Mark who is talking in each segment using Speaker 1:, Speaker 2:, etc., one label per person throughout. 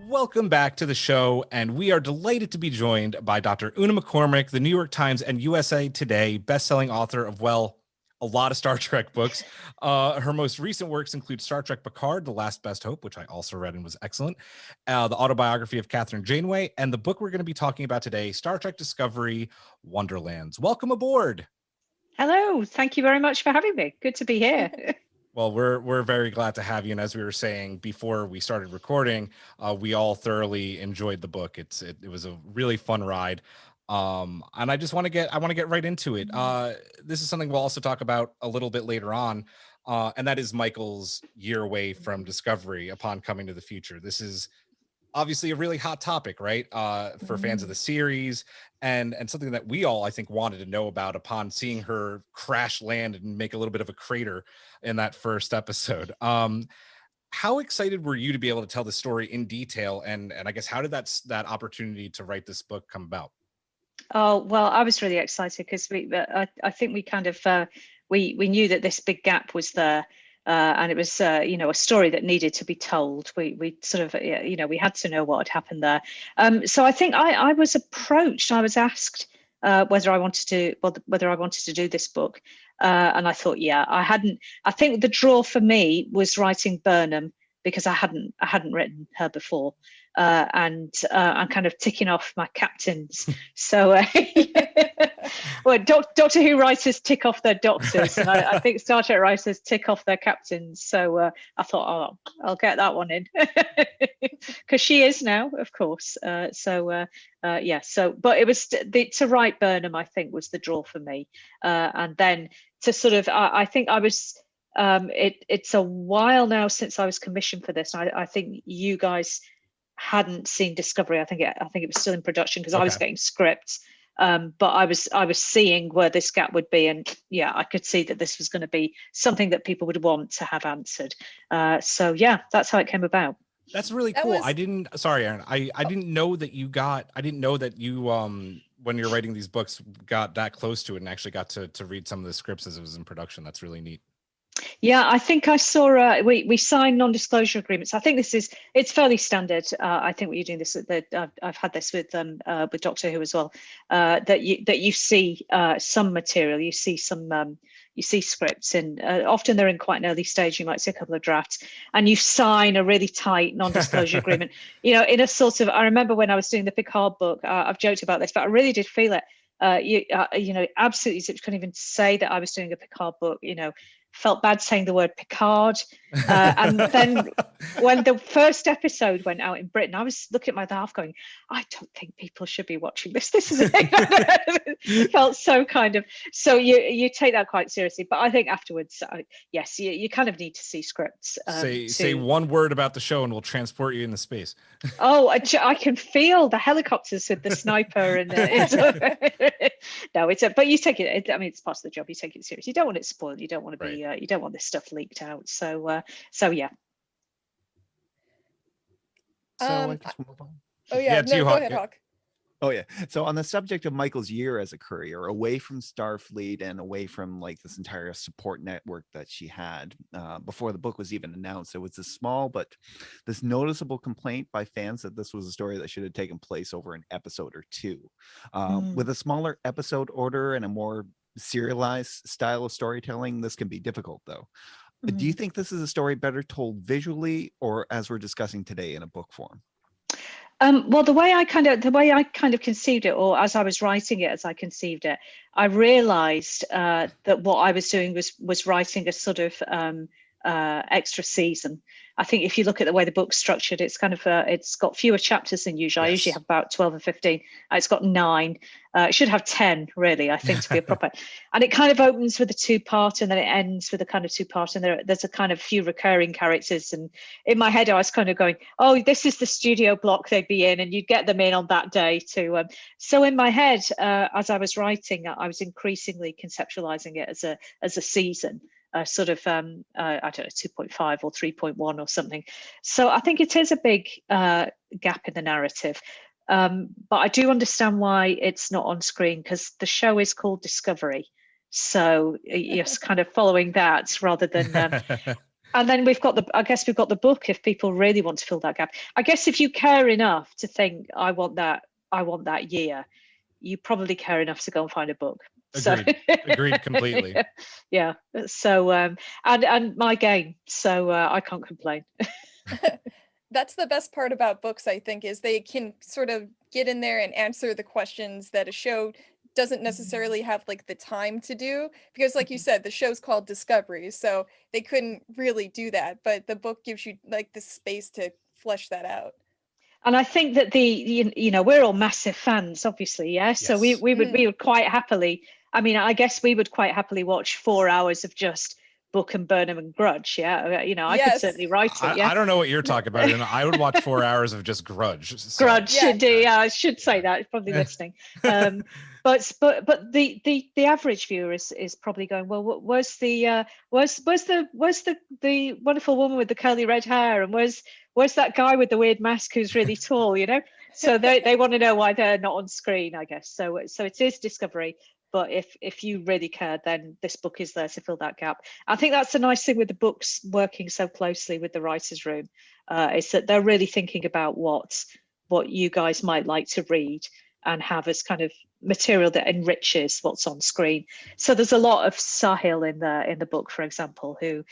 Speaker 1: Welcome back to the show, and we are delighted to be joined by Dr. Una McCormack, the New York Times and USA Today best-selling author of, well, a lot of Star Trek books. Her most recent works include Star Trek Picard, The Last Best Hope, which I also read and was excellent, the autobiography of Catherine Janeway, and the book we're going to be talking about today, Star Trek Discovery, Wonderlands. Welcome aboard.
Speaker 2: Hello. Thank you very much for having me. Good to be here.
Speaker 1: Well, we're very glad to have you. And as we were saying before we started recording, we all thoroughly enjoyed the book. It was a really fun ride. And I want to get right into it. This is something we'll also talk about a little bit later on. And that is Michael's year away from Discovery upon coming to the future. This is obviously a really hot topic, right? For fans of the series, and something that we all, I think, wanted to know about upon seeing her crash land and make a little bit of a crater in that first episode. How excited were you to be able to tell the story in detail? And I guess, how did that opportunity to write this book come about?
Speaker 2: Oh, well, I was really excited because I think we kind of, we knew that this big gap was there. And it was, a story that needed to be told. We sort of, we had to know what had happened there. So I think I was approached. I was asked whether I wanted to do this book, and I thought, yeah, I think the draw for me was writing Burnham because I hadn't written her before, and I'm kind of ticking off my captains. So. Well, Doctor Who writers tick off their doctors, and I think Star Trek writers tick off their captains. So I thought, I'll get that one in, because she is now, of course. But it was to write Burnham, I think, was the draw for me, and then to sort of, I think I was. It's a while now since I was commissioned for this. I think you guys hadn't seen Discovery. I think it was still in production because I was getting scripts. But I was seeing where this gap would be, and yeah, I could see that this was going to be something that people would want to have answered. So yeah, that's how it came about.
Speaker 1: That's really cool. Sorry, Aaron. I didn't know that you when you're writing these books got that close to it and actually got to read some of the scripts as it was in production. That's really neat.
Speaker 2: Yeah, I think I saw. We signed non-disclosure agreements. I think it's fairly standard. I think when you're doing this, I've had this with Doctor Who as well. That you see some material, you see scripts, and often they're in quite an early stage. You might see a couple of drafts, and you sign a really tight non-disclosure agreement. In a sort of. I remember when I was doing the Picard book. I've joked about this, but I really did feel it. Absolutely, so you couldn't even say that I was doing a Picard book. Felt bad saying the word Picard. And then when the first episode went out in Britain, I was looking at my half going, I don't think people should be watching this. This is it. Felt so kind of, so you take that quite seriously. But I think afterwards, yes, you kind of need to see scripts.
Speaker 1: Say one word about the show and we'll transport you into space.
Speaker 2: Oh, I can feel the helicopters with the sniper and but you take it. I mean, it's part of the job. You take it seriously. You don't want it spoiled. You don't want to be. You don't want this stuff leaked out. So yeah.
Speaker 3: I guess we'll move on.
Speaker 4: Oh yeah, no, go ahead, Hawk.
Speaker 3: Oh yeah. So on the subject of Michael's year as a courier, away from Starfleet and away from like this entire support network that she had before the book was even announced, it was this noticeable complaint by fans that this was a story that should have taken place over an episode or two. With a smaller episode order and a more serialized style of storytelling, this can be difficult though. Do you think this is a story better told visually, or as we're discussing today, in a book form?
Speaker 2: Well, the way I kind of conceived it, or as I was writing it, as I conceived it, I realized that what I was doing was writing a sort of extra season. I think if you look at the way the book's structured, it's kind of it's got fewer chapters than usual. Yes. I usually have about 12 or 15. It's got 9. It should have 10, really, I think, to be a proper. And it kind of opens with a 2-part, and then it ends with a kind of 2-part, and there's a kind of few recurring characters. And in my head, I was kind of going, oh, this is the studio block they'd be in, and you'd get them in on that day too. So in my head, as I was writing, I was increasingly conceptualizing it as a season. Sort of, I don't know, 2.5 or 3.1 or something. So I think it is a big gap in the narrative. But I do understand why it's not on screen, because the show is called Discovery. So yes, kind of following that rather than And then I guess we've got the book if people really want to fill that gap. I guess if you care enough to think, I want that year, you probably care enough to go and find a book.
Speaker 1: Agreed. Agreed completely.
Speaker 2: Yeah. So and my game. So I can't complain.
Speaker 4: That's the best part about books, I think, is they can sort of get in there and answer the questions that a show doesn't necessarily have like the time to do, because like you said, the show's called Discovery, so they couldn't really do that, but the book gives you like the space to flesh that out.
Speaker 2: And I think that we're all massive fans, obviously, yeah. Yes. So we would quite happily. I mean, I guess we would quite happily watch 4 hours of just Book and Burnham and Grudge. Yeah, I could certainly write it. Yeah,
Speaker 1: I don't know what you're talking about, and I would watch 4 hours of just Grudge. So.
Speaker 2: Grudge, yeah. I should say that. Probably listening. But the average viewer is probably going, well, where's the wonderful woman with the curly red hair, and where's that guy with the weird mask who's really tall, So they want to know why they're not on screen, I guess. So it is Discovery. But if you really care, then this book is there to fill that gap. I think that's the nice thing with the books working so closely with the writers' room, is that they're really thinking about what you guys might like to read and have as kind of material that enriches what's on screen. So there's a lot of Sahil in the book, for example, who,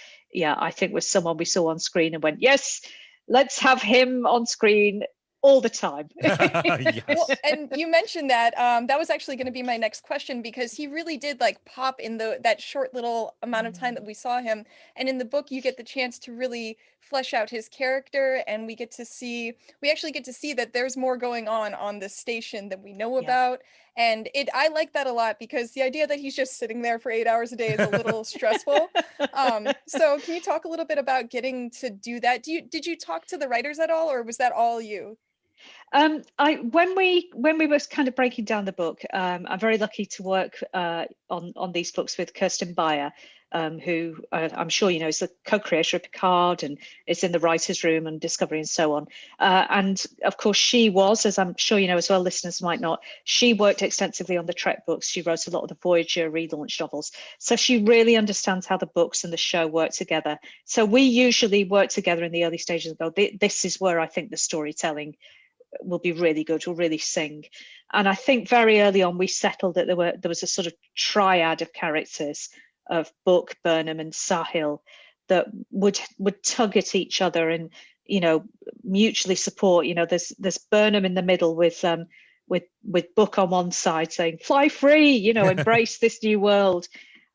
Speaker 2: I think was someone we saw on screen and went, yes, let's have him on screen all the time.
Speaker 1: Yes.
Speaker 4: Well, and you mentioned that that was actually going to be my next question, because he really did like pop in that short little amount of time that we saw him, and in the book you get the chance to really flesh out his character, and we actually get to see that there's more going on this station than we know about, and I like that a lot, because the idea that he's just sitting there for 8 hours a day is a little stressful. So can you talk a little bit about getting to do that? Did you talk to the writers at all, or was that all you?
Speaker 2: When we were kind of breaking down the book, I'm very lucky to work on these books with Kirsten Beyer, who I'm sure you know is the co-creator of Picard and is in the writers' room and Discovery and so on. And of course, she was, as I'm sure you know as well, listeners might not, she worked extensively on the Trek books. She wrote a lot of the Voyager relaunch novels. So she really understands how the books and the show work together. So we usually work together in the early stages and go, this is where I think the storytelling will be really good, will really sing. And I think very early on we settled that there was a sort of triad of characters of Book, Burnham and Sahil that would tug at each other and mutually support. There's Burnham in the middle with Book on one side saying fly free, embrace this new world,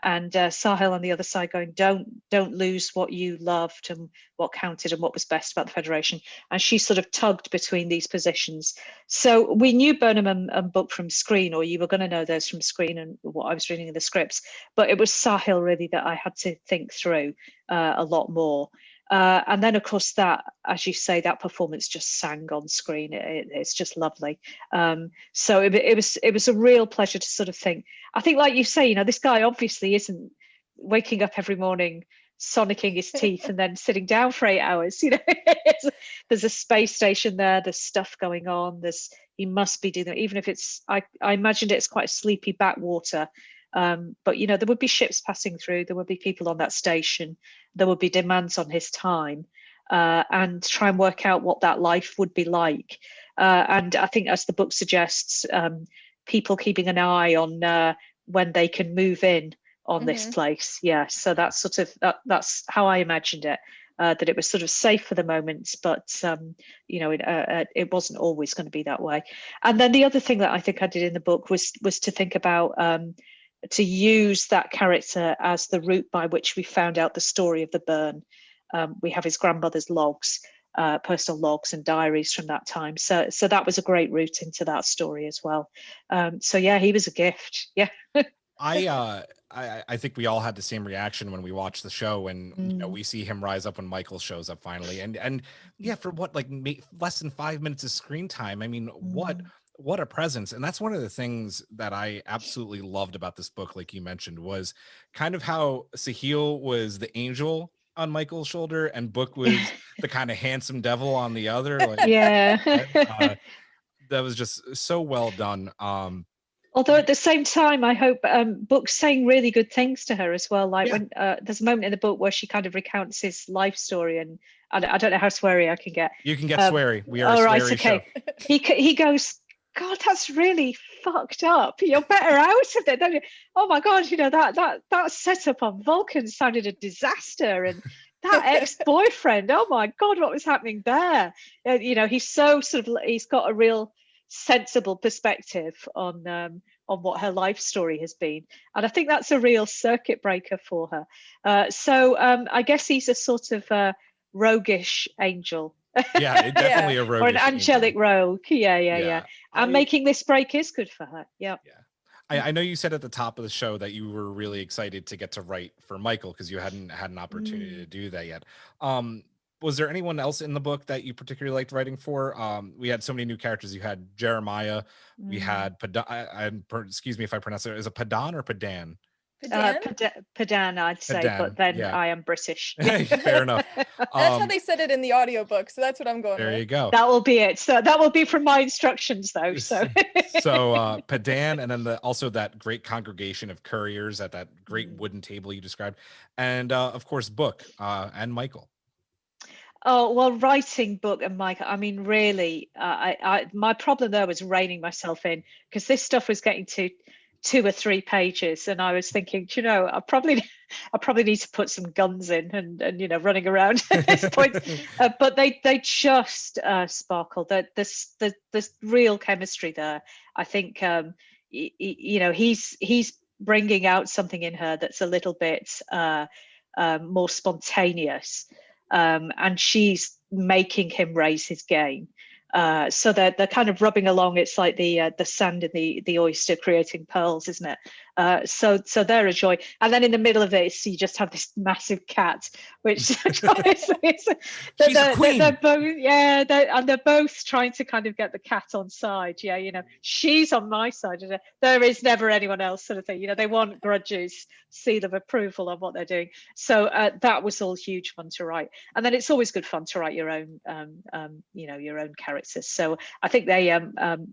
Speaker 2: and Sahil on the other side going, don't lose what you loved and what counted and what was best about the Federation. And she sort of tugged between these positions. So we knew Burnham and Book from screen, or you were going to know those from screen and what I was reading in the scripts. But it was Sahil really that I had to think through a lot more. And then, of course, that, as you say, that performance just sang on screen. It's just lovely. So it was a real pleasure to sort of think. I think, like you say, this guy obviously isn't waking up every morning, sonicking his teeth, and then sitting down for 8 hours. There's a space station there. There's stuff going on. He must be doing that, even if it's. I imagined it's quite a sleepy backwater. But there would be ships passing through, there would be people on that station, there would be demands on his time, and try and work out what that life would be like. And I think, as the book suggests, people keeping an eye on when they can move in on this place. Yeah, so that's sort of that's how I imagined it. That it was sort of safe for the moment, but it wasn't always going to be that way. And then the other thing that I think I did in the book was to think about to use that character as the route by which we found out the story of the burn. We have his grandmother's logs, personal logs and diaries from that time. So that was a great route into that story as well. So yeah, he was a gift. Yeah.
Speaker 1: I think we all had the same reaction when we watched the show, and we see him rise up when Michael shows up finally, and yeah, for what, like less than 5 minutes of screen time. I mean, what a presence. And that's one of the things that I absolutely loved about this book, like you mentioned, was kind of how Sahil was the angel on Michael's shoulder and Book was the kind of handsome devil on the other. Like,
Speaker 2: yeah.
Speaker 1: That was just so well done.
Speaker 2: Although at the same time, I hope Book's saying really good things to her as well. Like
Speaker 1: Yeah.
Speaker 2: when there's a moment in the book where she kind of recounts his life story, and I don't know how sweary I can get.
Speaker 1: You can get
Speaker 2: Um,
Speaker 1: sweary. We are a
Speaker 2: all right,
Speaker 1: sweary show.
Speaker 2: okay. He goes, God, that's really fucked up. You're better out of it, don't you? Oh my God, you know that setup on Vulcan sounded a disaster, and that ex-boyfriend. Oh my God, what was happening there? You know, he's so sort of he's got a real sensible perspective on what her life story has been, and I think that's a real circuit breaker for her. So I guess he's a sort of roguish angel.
Speaker 1: Yeah, definitely a
Speaker 2: or
Speaker 1: roguish
Speaker 2: an angelic
Speaker 1: angel.
Speaker 2: rogue. Yeah. And making this break is good for her. Yeah.
Speaker 1: I know you said at the top of the show that you were really excited to get to write for Michael because you hadn't had an opportunity to do that yet. Was there anyone else in the book that you particularly liked writing for? We had so many new characters. You had Jeremiah. We had excuse me if I pronounce it. Is it Padan or Padan?
Speaker 2: Padan, I'd say,
Speaker 1: Padan,
Speaker 2: but then
Speaker 1: yeah.
Speaker 2: I am British.
Speaker 1: Fair enough.
Speaker 4: That's how they said it in the audiobook, so that's what I'm going with.
Speaker 1: There you go.
Speaker 2: That will be it. So that will be from my instructions, though. So
Speaker 1: Padan, and then also that great congregation of couriers at that great wooden table you described, and of course Book and Michael.
Speaker 2: Oh, well, writing Book and Michael, I mean, really, my problem there was reining myself in, because this stuff was getting to 2 or 3 pages, and I was thinking, you know, I probably need to put some guns in and you know, running around at this point. But they just sparkle. There's real chemistry there. I think you know, he's bringing out something in her that's a little bit more spontaneous, and she's making him raise his game. So they're kind of rubbing along. It's like the sand in the oyster creating pearls, isn't it? So they're a joy. And then in the middle of it, you just have this massive cat, which
Speaker 1: She's a queen.
Speaker 2: they're both, yeah, they're both trying to kind of get the cat on side. Yeah, you know, she's on my side. There is never anyone else, sort of thing. You know, they want Grudge's seal of approval on what they're doing. So that was all huge fun to write. And then it's always good fun to write your own, you know, your own characters. So I think they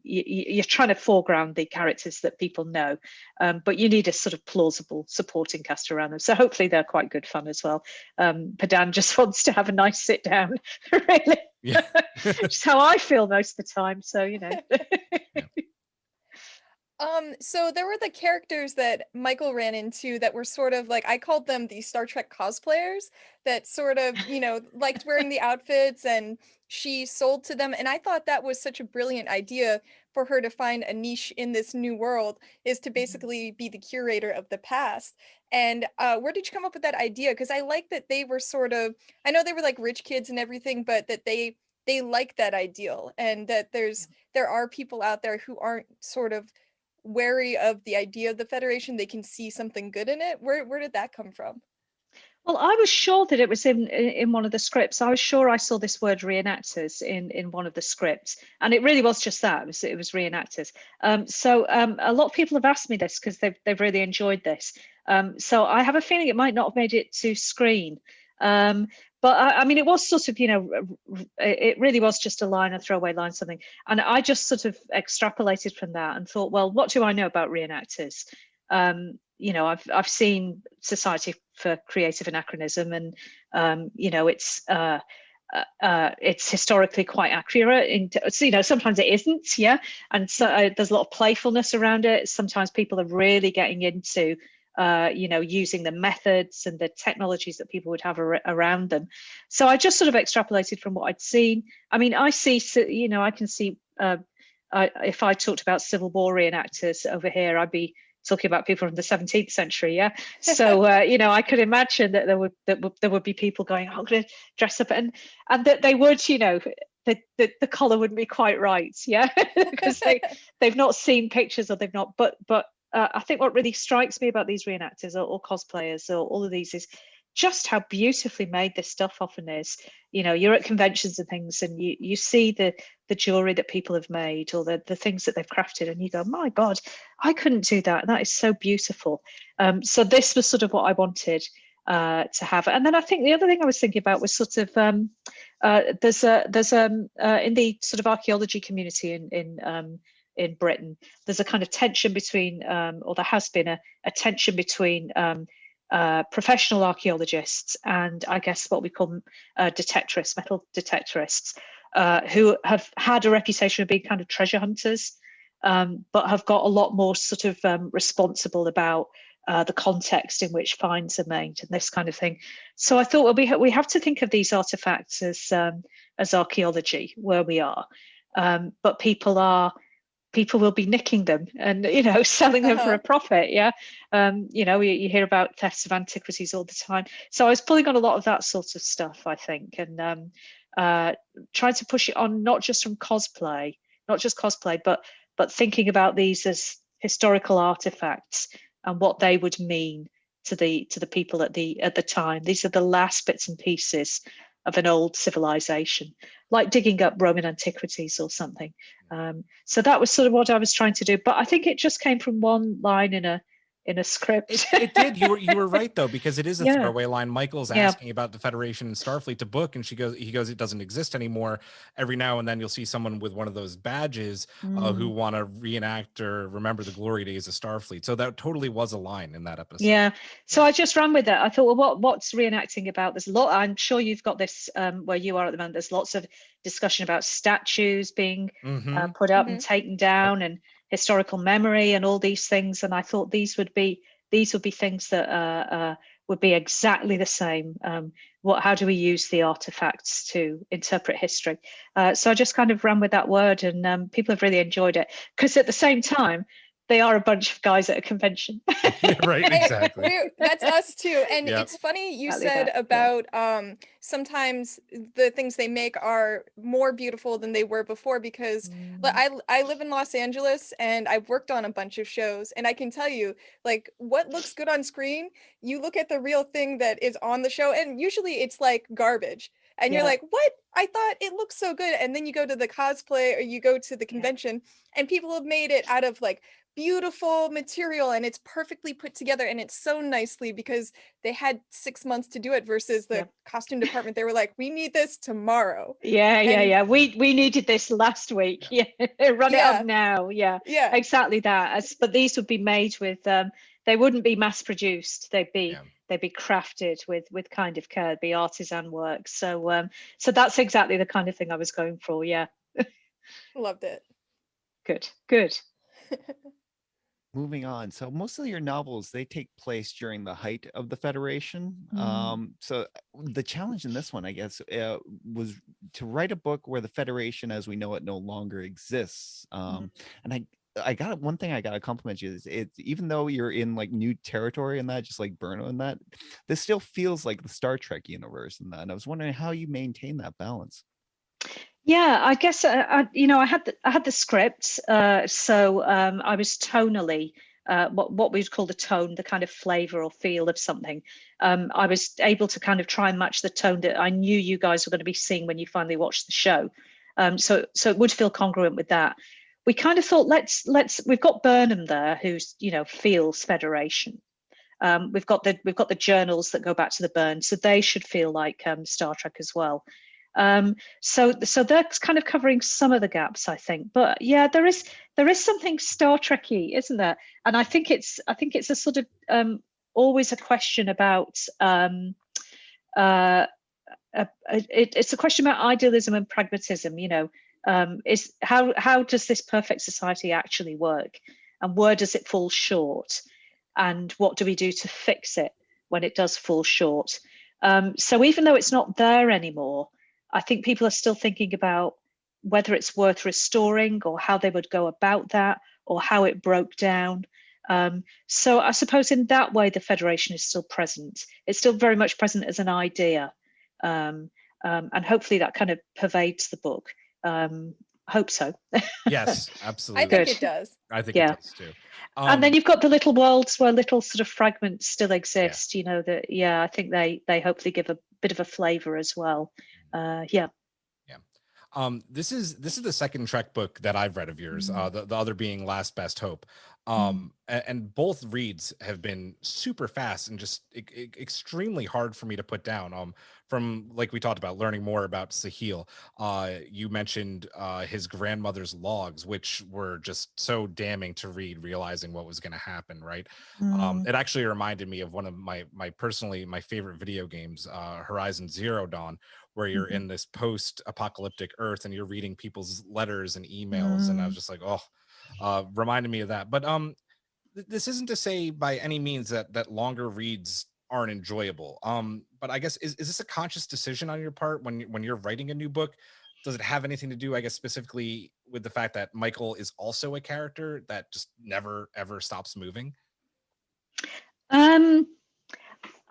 Speaker 2: you're trying to foreground the characters that people know, but you need a sort of plausible supporting cast around them. So hopefully they're quite good fun as well. Padan just wants to have a nice sit down, really.
Speaker 1: Yeah.
Speaker 2: Just how I feel most of the time. So, you know.
Speaker 4: So there were the characters that Michael ran into that were sort of like, I called them the Star Trek cosplayers that sort of, you know, liked wearing the outfits, and she sold to them. And I thought that was such a brilliant idea for her to find a niche in this new world, is to basically be the curator of the past. And where did you come up with that idea? Because I like that they were sort of, I know they were like rich kids and everything, but that they like that ideal, and that there are people out there who aren't sort of wary of the idea of the Federation. They can see something good in it. Where did that come from?
Speaker 2: Well, I was sure that it was in one of the scripts. I was sure I saw this word reenactors in one of the scripts, and it really was just that. It was reenactors. So a lot of people have asked me this because they've really enjoyed this. So I have a feeling it might not have made it to screen. But I mean, it was sort of, you know, it really was just a line, a throwaway line, something. And I just sort of extrapolated from that and thought, well, what do I know about reenactors? You know, I've seen Society for Creative Anachronism, and you know, it's historically quite accurate. So, you know, sometimes it isn't, yeah. And so there's a lot of playfulness around it. Sometimes people are really getting into you know, using the methods and the technologies that people would have around them. So I just sort of extrapolated from what I'd seen. I mean, I see, you know, I can see if I talked about Civil War reenactors over here, I'd be talking about people from the 17th century, yeah. So you know, I could imagine that there would be people going, "Oh, I'm going to dress up," and that they would, you know, the collar wouldn't be quite right, yeah, because they've not seen pictures, or they've not, but I think what really strikes me about these reenactors or cosplayers or all of these is just how beautifully made this stuff often is. You know, you're at conventions and things, and you see the jewelry that people have made, or the things that they've crafted, and you go, my God, I couldn't do that. That is so beautiful. So this was sort of what I wanted to have. And then I think the other thing I was thinking about was sort of there's in the sort of archaeology community in Britain. There's a kind of tension between, or there has been a tension between professional archaeologists and I guess what we call detectorists, metal detectorists, who have had a reputation of being kind of treasure hunters, but have got a lot more sort of responsible about the context in which finds are made and this kind of thing. So I thought, well, we have to think of these artifacts as archaeology where we are, but people will be nicking them and selling them for a profit. Yeah, you hear about thefts of antiquities all the time. So I was pulling on a lot of that sort of stuff, I think, and trying to push it on not just from cosplay, but thinking about these as historical artifacts and what they would mean to the people at the time. These are the last bits and pieces of an old civilization, like digging up Roman antiquities or something. So that was sort of what I was trying to do. But I think it just came from one line in a script.
Speaker 1: It did. You were right though, because it is a
Speaker 2: Yeah.
Speaker 1: throwaway line. Michael's asking about the Federation and Starfleet to book, and he goes, it doesn't exist anymore. Every now and then you'll see someone with one of those badges who want to reenact or remember the glory days of Starfleet. So that totally was a line in that episode.
Speaker 2: Yeah. So I just ran with it. I thought, well, what's reenacting about? There's a lot. I'm sure you've got this where you are at the moment. There's lots of discussion about statues being put up and taken down, and historical memory and all these things. And I thought these would be things that would be exactly the same. How do we use the artifacts to interpret history? So I just kind of ran with that word, and people have really enjoyed it, because at the same time, they are a bunch of guys at a convention.
Speaker 1: Right, exactly.
Speaker 4: That's us too. And
Speaker 1: Yep.
Speaker 4: it's funny you
Speaker 2: Exactly
Speaker 4: said
Speaker 2: that,
Speaker 4: about sometimes the things they make are more beautiful than they were before, because I live in Los Angeles and I've worked on a bunch of shows, and I can tell you, like, what looks good on screen, you look at the real thing that is on the show, and usually it's like garbage. And you're like, what? I thought it looked so good. And then you go to the cosplay or you go to the convention and people have made it out of like beautiful material, and it's perfectly put together, and it's so nicely, because they had 6 months to do it versus the costume department. They were like, we need this tomorrow.
Speaker 2: Yeah. We needed this last week. Yeah. Run it up now. Yeah. Exactly that. But these would be made with they wouldn't be mass produced. They'd be crafted with kind of care, be artisan work. So that's exactly the kind of thing I was going for. Yeah.
Speaker 4: Loved it.
Speaker 2: Good.
Speaker 3: Moving on. So most of your novels, they take place during the height of the Federation. So the challenge in this one, I guess, was to write a book where the Federation as we know it no longer exists. And I got one thing I got to compliment you is even though you're in like new territory and that, just like Bruno and that, this still feels like the Star Trek universe and that. And I was wondering how you maintain that balance.
Speaker 2: Yeah, I guess I had the script, so I was tonally what we would call the tone, the kind of flavor or feel of something. I was able to kind of try and match the tone that I knew you guys were going to be seeing when you finally watched the show. So it would feel congruent with that. We kind of thought we've got Burnham there, who's feels Federation. We've got the journals that go back to the Burn, so they should feel like Star Trek as well. So they're kind of covering some of the gaps, I think. But yeah, there is something Star Trek-y, isn't there? And I think it's a sort of always a question about it's a question about idealism and pragmatism. Is how does this perfect society actually work, and where does it fall short, and what do we do to fix it when it does fall short? So even though it's not there anymore, I think people are still thinking about whether it's worth restoring or how they would go about that or how it broke down. So I suppose in that way, the Federation is still present. It's still very much present as an idea. And hopefully that kind of pervades the book. Hope so.
Speaker 1: Yes, absolutely.
Speaker 4: I think it does.
Speaker 1: I think it does too.
Speaker 2: And then you've got the little worlds where little sort of fragments still exist, I think they hopefully give a bit of a flavor as well.
Speaker 1: This is the second Trek book that I've read of yours. The other being Last Best Hope. And both reads have been super fast and just extremely hard for me to put down. From, like we talked about, learning more about Sahil, you mentioned his grandmother's logs, which were just so damning to read, realizing what was going to happen, right? It actually reminded me of one of my personally my favorite video games, Horizon Zero Dawn, where you're in this post-apocalyptic Earth and you're reading people's letters and emails, and I was just like, oh, reminded me of that. But this isn't to say by any means that longer reads aren't enjoyable. But I guess is this a conscious decision on your part when you're writing a new book? Does it have anything to do, I guess, specifically with the fact that Michael is also a character that just never ever stops moving?
Speaker 2: I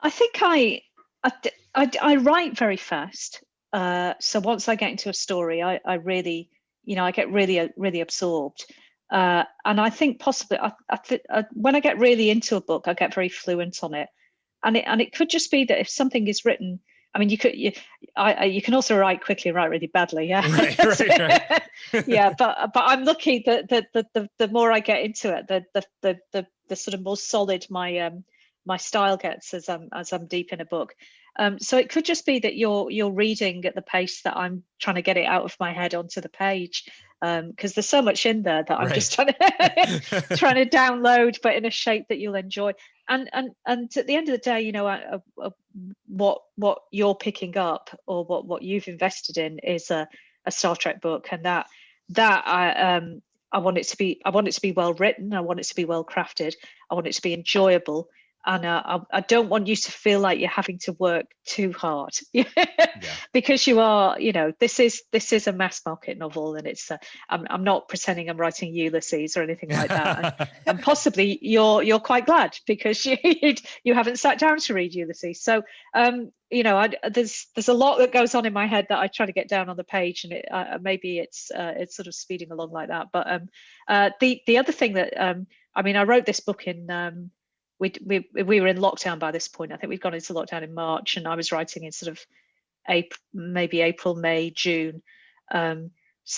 Speaker 2: think I write very fast. So once I get into a story, I really, I get really absorbed. And I think possibly when I get really into a book, I get very fluent on it. And it could just be that if something is written, I mean, you can also write quickly and write really badly, yeah.
Speaker 1: Right.
Speaker 2: Yeah, but I'm lucky that the more I get into it, the sort of more solid my style gets as I'm deep in a book. So it could just be that you're reading at the pace that I'm trying to get it out of my head onto the page, because there's so much in there that I'm just trying to download, but in a shape that you'll enjoy. And at the end of the day, what you're picking up or what you've invested in is a Star Trek book, and that I want it to be well written. I want it to be well crafted. I want it to be enjoyable. And I don't want you to feel like you're having to work too hard, because you are. This is a mass market novel, and it's. I'm not pretending I'm writing Ulysses or anything like that. And possibly you're quite glad because you haven't sat down to read Ulysses. So there's a lot that goes on in my head that I try to get down on the page, and maybe it's sort of speeding along like that. But the other thing that I wrote this book in. We were in lockdown by this point. I think we'd gone into lockdown in March, and I was writing in sort of April, May, June. So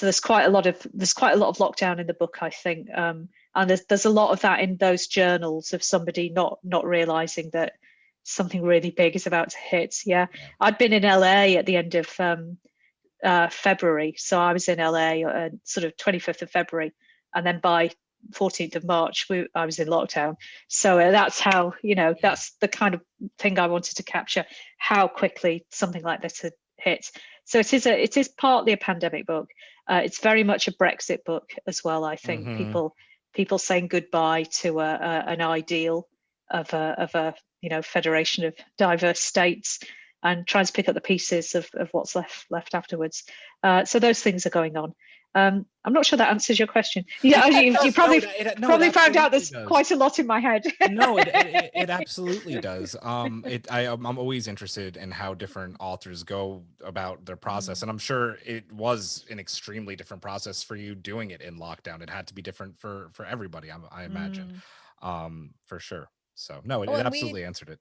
Speaker 2: there's quite a lot of lockdown in the book, I think. And there's a lot of that in those journals of somebody not realizing that something really big is about to hit. Yeah, I'd been in LA at the end of February, so I was in LA sort of 25th of February, and then by 14th of March I was in lockdown. So that's how, that's the kind of thing I wanted to capture, how quickly something like this had hit. So it is partly a pandemic book. It's very much a Brexit book as well. I think people saying goodbye to an ideal of a federation of diverse states, and trying to pick up the pieces of what's left afterwards. So those things are going on. I'm not sure that answers your question. Yeah, you probably found out there's quite a lot in my head.
Speaker 1: No, it absolutely does. I'm always interested in how different authors go about their process, and I'm sure it was an extremely different process for you doing it in lockdown. It had to be different for everybody, I imagine, for sure. So no, it absolutely answered it.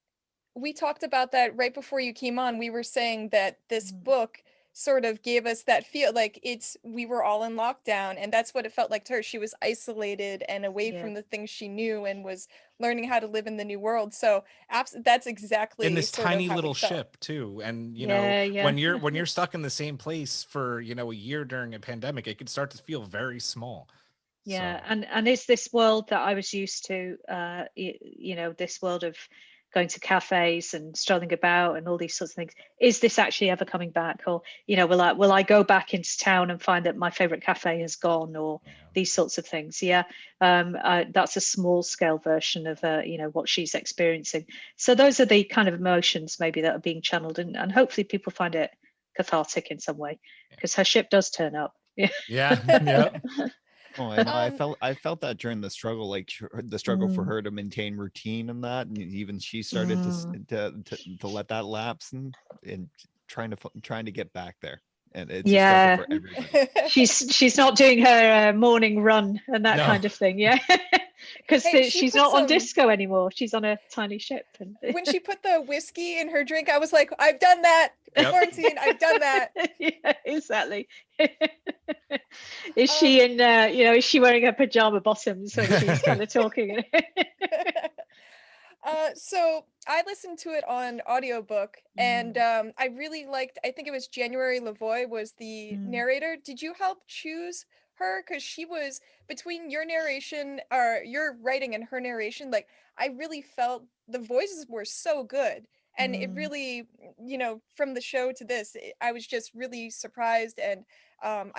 Speaker 4: We talked about that right before you came on. We were saying that this book sort of gave us that feel like we were all in lockdown, and that's what it felt like to her. She was isolated and away from the things she knew, and was learning how to live in the new world. So that's exactly
Speaker 1: in this tiny little ship too. And when you're stuck in the same place for a year during a pandemic, it could start to feel very small.
Speaker 2: Yeah. So. And is this world that I was used to, this world of going to cafes and strolling about and all these sorts of things, is this actually ever coming back? Or will I go back into town and find that my favorite cafe has gone, or these sorts of things? That's a small scale version of what she's experiencing. So those are the kind of emotions maybe that are being channeled, and hopefully people find it cathartic in some way, because her ship does turn up.
Speaker 1: Yeah.
Speaker 3: Oh, and I felt that during the struggle, the struggle for her to maintain routine and that, and even she started to let that lapse and trying to get back there, and it's a struggle for everybody.
Speaker 2: She's not doing her morning run and that kind of thing, because she's not on disco anymore. She's on a tiny ship. And
Speaker 4: when she put the whiskey in her drink, I was like, I've done that. Quarantine, I've done that.
Speaker 2: Yeah, exactly. Is she in, is she wearing her pajama bottoms when she's kind of talking?
Speaker 4: So I listened to it on audiobook, and I really liked, I think it was January Lavoie was the narrator. Did you help choose her? Because she was, between your narration or your writing and her narration, like I really felt the voices were so good. And it really, from the show to this, I was just really surprised. And I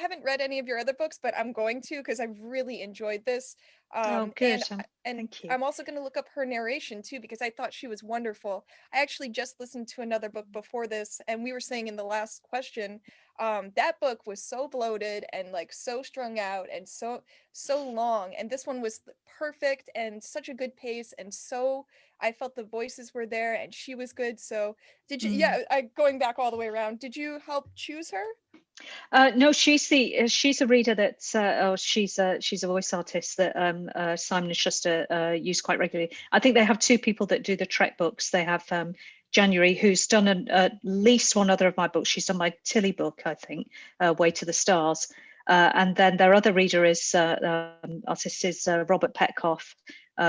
Speaker 4: haven't read any of your other books, but I'm going to, because I've really enjoyed this.
Speaker 2: Oh, good.
Speaker 4: And
Speaker 2: Thank you.
Speaker 4: I'm also going to look up her narration too, because I thought she was wonderful. I actually just listened to another book before this, and we were saying in the last question, that book was so bloated and like so strung out and so long, and this one was perfect and such a good pace, and so I felt the voices were there and she was good. So did you? Yeah, going back all the way around, did you help choose her?
Speaker 2: No, she's a reader that's she's a voice artist that Simon and Schuster use quite regularly. I think they have two people that do the Trek books. They have January, who's done at least one other of my books. She's done my Tilly book, I think, Way to the Stars. And then their other reader is artist is Robert Petkoff,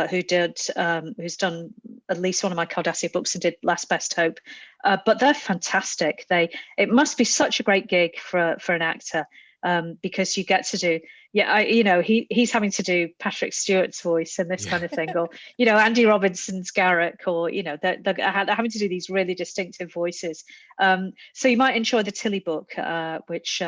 Speaker 2: who's done at least one of my Cardassia books and did Last Best Hope. But they're fantastic. It must be such a great gig for an actor, because you get to do, he's having to do Patrick Stewart's voice and this kind of thing, or Andy Robinson's Garrick, or they're having to do these really distinctive voices. So you might enjoy the Tilly book, which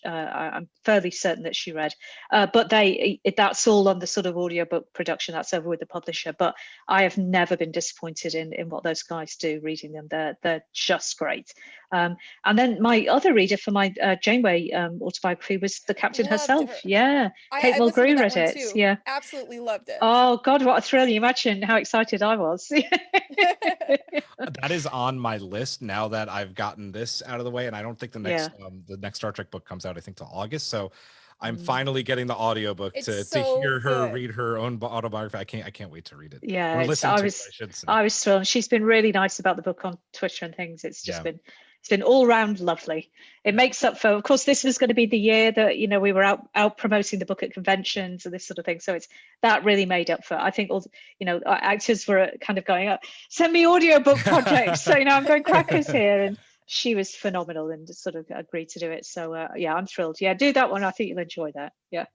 Speaker 2: I'm fairly certain that she read. But that's all on the sort of audiobook production. That's over with the publisher. But I have never been disappointed in what those guys do reading them. They're just great. And then my other reader for my Janeway autobiography was the captain herself.
Speaker 4: Her.
Speaker 2: Yeah, Kate Mulgrew read it.
Speaker 4: Too.
Speaker 2: Yeah,
Speaker 4: absolutely loved it.
Speaker 2: Oh God, what a thrill! You imagine how excited I was.
Speaker 1: That is on my list now that I've gotten this out of the way, and I don't think the next Star Trek book comes out, I think, till August. So I'm finally getting the audiobook to hear her read her own autobiography. I can't wait to read it.
Speaker 2: Yeah, I was thrilled. She's been really nice about the book on Twitter and things. It's just been all round lovely. It makes up for, of course, this was going to be the year that we were out promoting the book at conventions and this sort of thing. So that really made up for. I think all actors were kind of going, send me audiobook projects. So I'm going crackers here, and she was phenomenal and just sort of agreed to do it. So I'm thrilled. Yeah, do that one. I think you'll enjoy that. Yeah.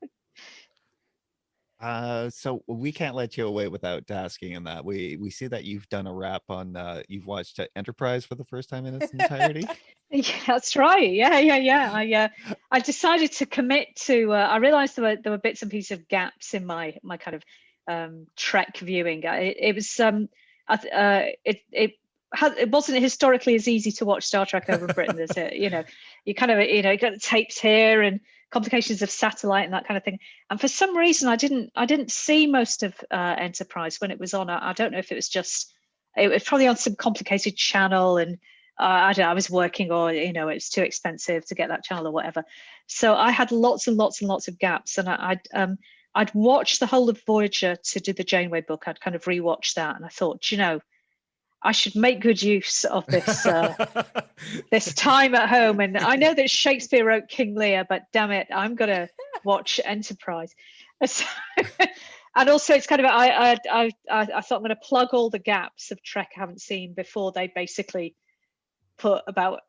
Speaker 3: So we can't let you away without asking in that. We see that you've done a wrap on you've watched Enterprise for the first time in its entirety.
Speaker 2: Yeah, that's right. Yeah. I decided to commit to. I realized there were bits and pieces of gaps in my kind of Trek viewing. It wasn't historically as easy to watch Star Trek over in Britain as it. You kind of you got the tapes here and complications of satellite and that kind of thing. And for some reason, I didn't see most of Enterprise when it was on. I don't know if it was probably on some complicated channel, and I don't know, I was working, or it's too expensive to get that channel or whatever. So I had lots and lots and lots of gaps, and I'd watched the whole of Voyager to do the Janeway book. I'd kind of rewatched that, and I thought, I should make good use of this this time at home. And I know that Shakespeare wrote King Lear, but damn it, I'm gonna watch Enterprise. And also, it's kind of I thought I'm gonna plug all the gaps of Trek I haven't seen before they basically put about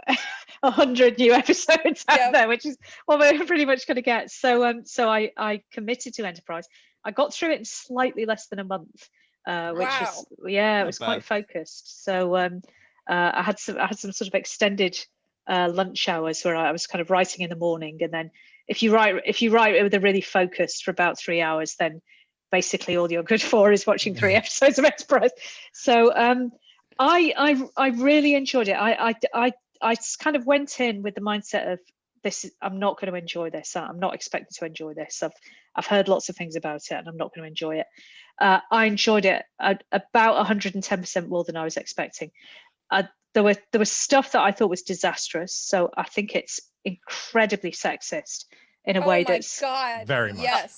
Speaker 2: 100 new episodes out there, which is what we're pretty much going to get. So I committed to Enterprise. I got through it in slightly less than a month. Which is it was quite focused. So I had some sort of extended lunch hours where I was kind of writing in the morning, and then if you write with a really focused for about 3 hours, then basically all you're good for is watching 3 episodes of Enterprise. So I really enjoyed it. I kind of went in with the mindset of I'm not going to enjoy this. I'm not expecting to enjoy this. I've heard lots of things about it, and I'm not going to enjoy it. I enjoyed it about 110% more than I was expecting. There was stuff that I thought was disastrous. So I think it's incredibly sexist in a way that's
Speaker 1: very much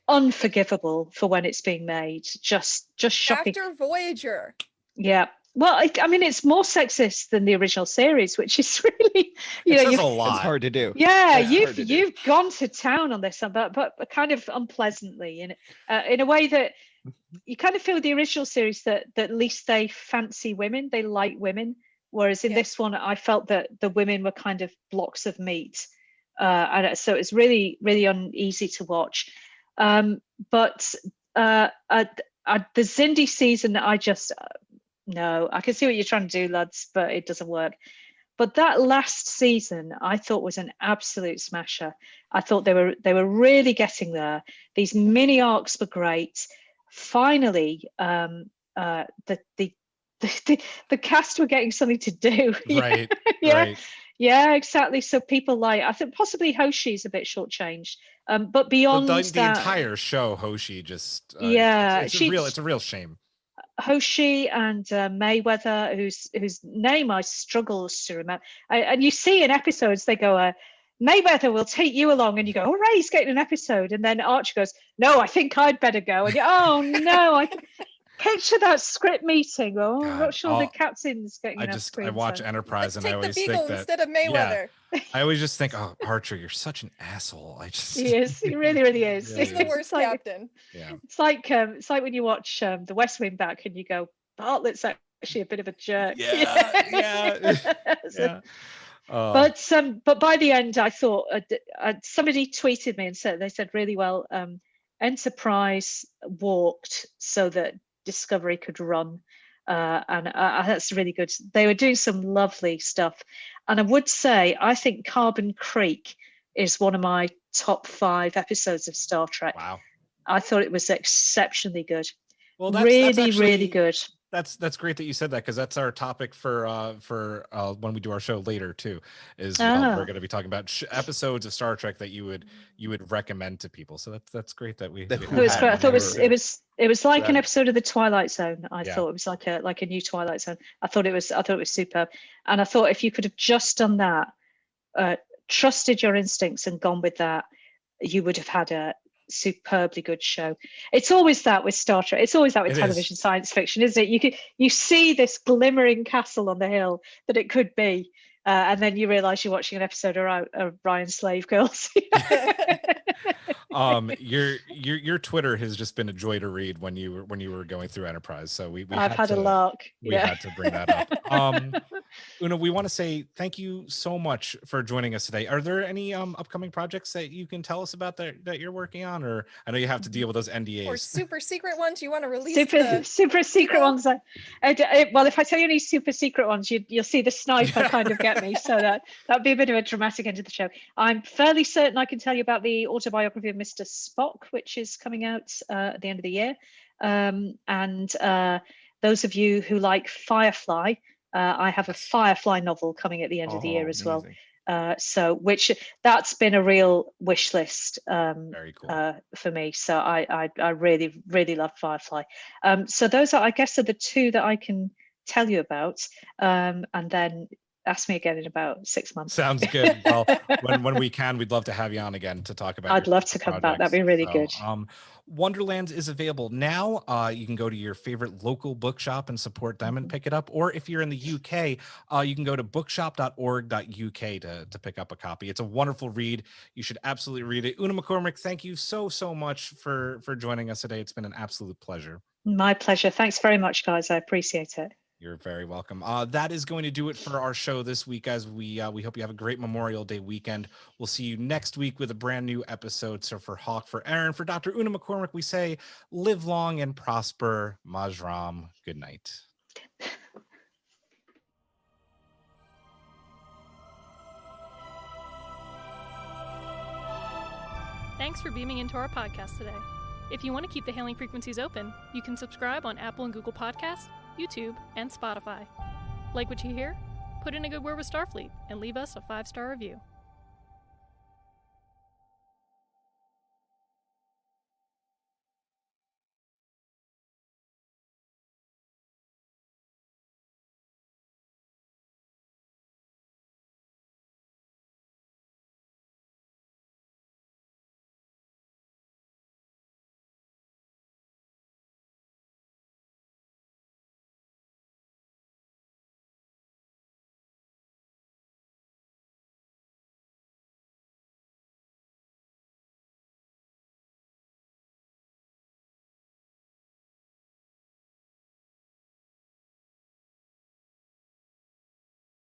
Speaker 2: unforgivable for when it's being made. Just shocking.
Speaker 4: After Voyager.
Speaker 2: Yeah. Well, I mean, it's more sexist than the original series, which is really,
Speaker 1: It says
Speaker 2: you've,
Speaker 1: a lot.
Speaker 3: It's hard to do.
Speaker 2: yeah,
Speaker 3: It's hard to do.
Speaker 2: you've gone to town on this, but kind of unpleasantly, in a way that you kind of feel the original series that at least they fancy women, they like women, whereas in this one, I felt that the women were kind of blocks of meat, and so it's really, really uneasy to watch. But the Zindi season, I just no, I can see what you're trying to do, lads, but it doesn't work. But that last season, I thought was an absolute smasher. I thought they were really getting there. These mini arcs were great. Finally, the cast were getting something to do.
Speaker 1: Right.
Speaker 2: Yeah.
Speaker 1: Right.
Speaker 2: Yeah, exactly. So people like, I think possibly Hoshi's a bit shortchanged, but beyond
Speaker 1: the
Speaker 2: that,
Speaker 1: entire show, Hoshi just
Speaker 2: yeah,
Speaker 1: it's a real shame.
Speaker 2: Hoshi and Mayweather, whose name I struggle to remember. And you see in episodes they go, Mayweather will take you along, and you go, all right, he's getting an episode, and then Archer goes, no, I think I'd better go, and you, oh no, I can picture that script meeting. Oh, I'm not sure the captain's getting enough screen
Speaker 1: I watch
Speaker 2: time.
Speaker 1: Enterprise,
Speaker 4: Let's
Speaker 1: and I
Speaker 4: take the
Speaker 1: always
Speaker 4: Beagle
Speaker 1: think that
Speaker 4: instead of Mayweather.
Speaker 1: I always just think, oh, Archer, you're such an asshole.
Speaker 2: He is. He really, really is.
Speaker 1: Really
Speaker 4: He's the worst captain.
Speaker 1: Yeah.
Speaker 2: It's like when you watch The West Wing back, and you go, Bartlett's actually a bit of a jerk.
Speaker 1: Yeah.
Speaker 2: But by the end, I thought somebody tweeted me and said they said really well. Enterprise walked so that Discovery could run, and that's really good. They were doing some lovely stuff, and I would say I think Carbon Creek is one of my top 5 episodes of Star Trek.
Speaker 1: Wow.
Speaker 2: I thought it was exceptionally good.
Speaker 1: Well,
Speaker 2: that's actually, really good.
Speaker 1: That's great that you said that, because that's our topic for when we do our show later too. Is we're going to be talking about episodes of Star Trek that you would recommend to people. So that's great that we.
Speaker 2: It was great. I thought it was like an episode of the Twilight Zone. I thought it was like a new Twilight Zone. I thought it was superb, and I thought if you could have just done that, trusted your instincts and gone with that, you would have had a superbly good show. It's always that with Star Trek. It's always that with television science fiction, isn't it? You see this glimmering castle on the hill that it could be, and then you realize you're watching an episode of Ryan Slave Girls.
Speaker 1: Your Twitter has just been a joy to read when you were going through Enterprise. So I've
Speaker 2: had a lark.
Speaker 1: We had to bring that up. Una, we want to say thank you so much for joining us today. Are there any upcoming projects that you can tell us about that you're working on, or I know you have to deal with those NDAs
Speaker 4: or super secret ones you want to release?
Speaker 2: Super secret ones. Well, if I tell you any super secret ones, you'll see the sniper kind of get me. So that'd be a bit of a dramatic end to the show. I'm fairly certain I can tell you about the autobiography of Mr. Spock, which is coming out at the end of the year. And those of you who like Firefly, I have a Firefly novel coming at the end of the year as well. So that's been a real wish list
Speaker 1: Very cool.
Speaker 2: for me. So I really, really love Firefly. So those are the 2 that I can tell you about. And then ask me again in about 6 months.
Speaker 1: Sounds good. Well, when we can, we'd love to have you on again to talk about.
Speaker 2: I'd love to come back. That'd be really good.
Speaker 1: Wonderlands is available now. You can go to your favorite local bookshop and support them and pick it up. Or if you're in the UK, you can go to bookshop.org.uk to pick up a copy. It's a wonderful read. You should absolutely read it. Una McCormack, thank you so much for joining us today. It's been an absolute pleasure.
Speaker 2: My pleasure. Thanks very much, guys. I appreciate it.
Speaker 1: You're very welcome. That is going to do it for our show this week, guys. We hope you have a great Memorial Day weekend. We'll see you next week with a brand new episode. So for Hawk, for Aaron, for Dr. Una McCormack, we say live long and prosper. Majram. Good night.
Speaker 5: Thanks for beaming into our podcast today. If you want to keep the hailing frequencies open, you can subscribe on Apple and Google Podcasts, YouTube, and Spotify. Like what you hear? Put in a good word with Starfleet and leave us a 5-star review.